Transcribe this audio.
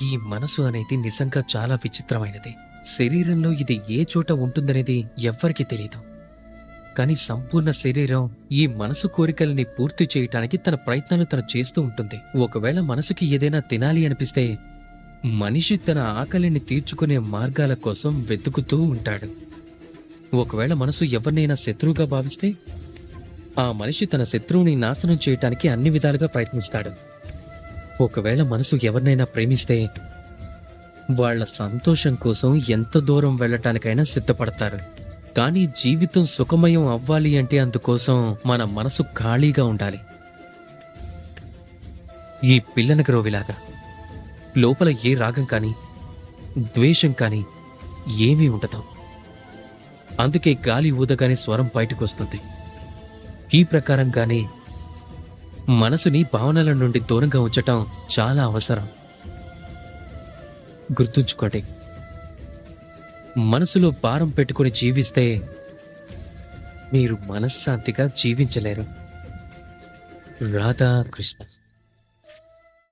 ఈ మనసు అనేది నిజంగా చాలా విచిత్రమైనది. శరీరంలో ఇది ఏ చోట ఉంటుందనేది ఎవ్వరికీ తెలియదు. కానీ సంపూర్ణ శరీరం ఈ మనసు కోరికల్ని పూర్తి చేయటానికి తన ప్రయత్నాలు తను చేస్తూ ఉంటుంది. ఒకవేళ మనసుకి ఏదైనా తినాలి అనిపిస్తే మనిషి తన ఆకలిని తీర్చుకునే మార్గాల కోసం వెతుకుతూ ఉంటాడు. ఒకవేళ మనసు ఎవరినైనా శత్రువుగా భావిస్తే ఆ మనిషి తన శత్రువుని నాశనం చేయటానికి అన్ని విధాలుగా ప్రయత్నిస్తాడు. ఒకవేళ మనసు ఎవరినైనా ప్రేమిస్తే వాళ్ల సంతోషం కోసం ఎంత దూరం వెళ్ళటానికైనా సిద్ధపడతాడు. కానీ జీవితం సుఖమయం అవ్వాలి అంటే అందుకోసం మన మనసు ఖాళీగా ఉండాలి. ఈ పిల్లన గ్రోవిలాగా లోపల ఏ రాగం కానీ ద్వేషం కానీ ఏమీ ఉండదు. అందుకే గాలి ఊదగానే స్వరం బయటకొస్తుంది. ఈ ప్రకారంగానే మనసుని భావనల నుండి దూరంగా ఉంచటం చాలా అవసరం. గుర్తుంచుకోండి, మనసులో భారం పెట్టుకుని జీవిస్తే మీరు మనశ్శాంతిగా జీవించలేరు. రాధాకృష్ణ.